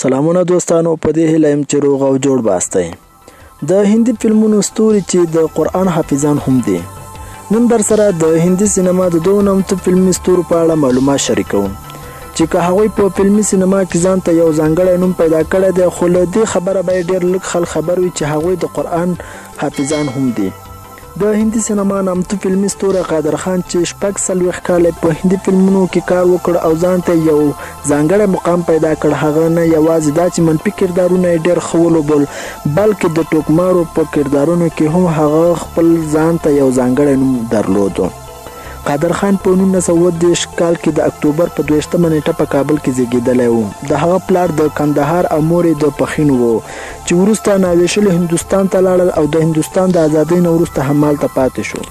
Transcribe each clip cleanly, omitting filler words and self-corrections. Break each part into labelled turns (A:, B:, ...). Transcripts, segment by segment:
A: سلامونه دوستانو، په دې هیله یم چې روغ او جوړ باستئ. د هندي فلمونو ستوري چې د قرآن حافظان هم دي. نن در سره د هندي سینما د دوه نامتو فلمي ستورو په اړه معلومات شریکوم چې که هغوی په فلمي سینما کې ځان ته یو ځانګړی نوم پیدا کړی دی، خو له دې خبره به ډېر لږ خلک خبر وي چې هغوی د قرآن حافظان هم دي. د هندي سینما نامتو فلمي ستوری قادر خان چې 46 کاله په هندي فلمونو کې کار وکړ او ځان ته یو ځانګړی مقام پیدا کړ. هغه نه یوازې دا چې منفي کردارونه یې ډېر ښه ولوبل، بلکې د ټوکمارو په کردارونو کې هم هغه خپل ځان ته یو ځانګړی نوم درلود. قادر خان په 1930 کال کې د اکتوبر په 20 نیټه په کابل کې زیږیدلی و. د هغه پلار د کندهار او مور یې د پښین و چې وروسته ناویشلو هندوستان ته لاړل او د هندوستان د ازادۍ نه وروسته همالته پاتې شو.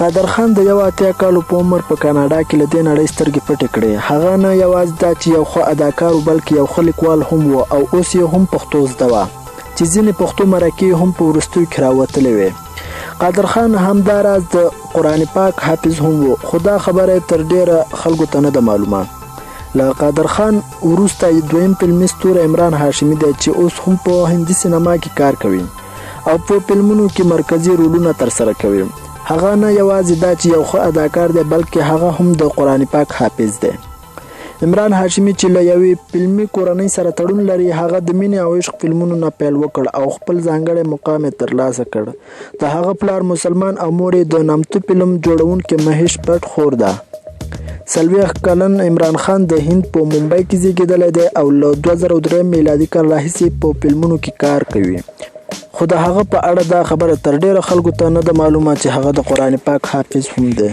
A: قادر خان د 81 کالو په عمر په کاناډا کې له دې نړۍ سترګې پټې کړې. هغه نه یوازې دا چې یو ښه اداکار و، بلکې یو ښه لیکوال هم و او اوس یې هم پښتو زده وه چې ځینې پښتو مرکې هم په وروستیو کې راوتلې وې. قادر خان همداراز د قرآن پاک حافظ هم و، خو دا خبره تر ډیره خلکو ته نه ده معلومه. له قادر خان وروسته دویم فلمي ستوری عمران هاشمي دی چې اوس هم په هندي سینما کې کار کوي او په فلمونو کې مرکزي رولونه ترسره کوي. هغه نه یوازې دا چې یو ښه اداکار دی، بلکې هغه هم د قرآن پاک حافظ دی. عمران هاشمي چې له یوې فلمي کورنۍ سره تړون لري، هغه د مینې او عشق فلمونو نه پیل وکړ او خپل ځانګړی مقام یې ترلاسه کړ. د هغه پلار مسلمان او مور یې د نامتو فلم جوړونکي مهیش بټ خور ده. 40 کلن عمران خان د هند په ممبئی کې زیږیدلی دی او له 2003 میلادي کال راهیسې په فلمونو کې کار کوي. خو د هغه په اړه دا خبره تر ډیره خلکو ته نه ده معلومه چې هغه د قرآن پاک حافظ هم دی.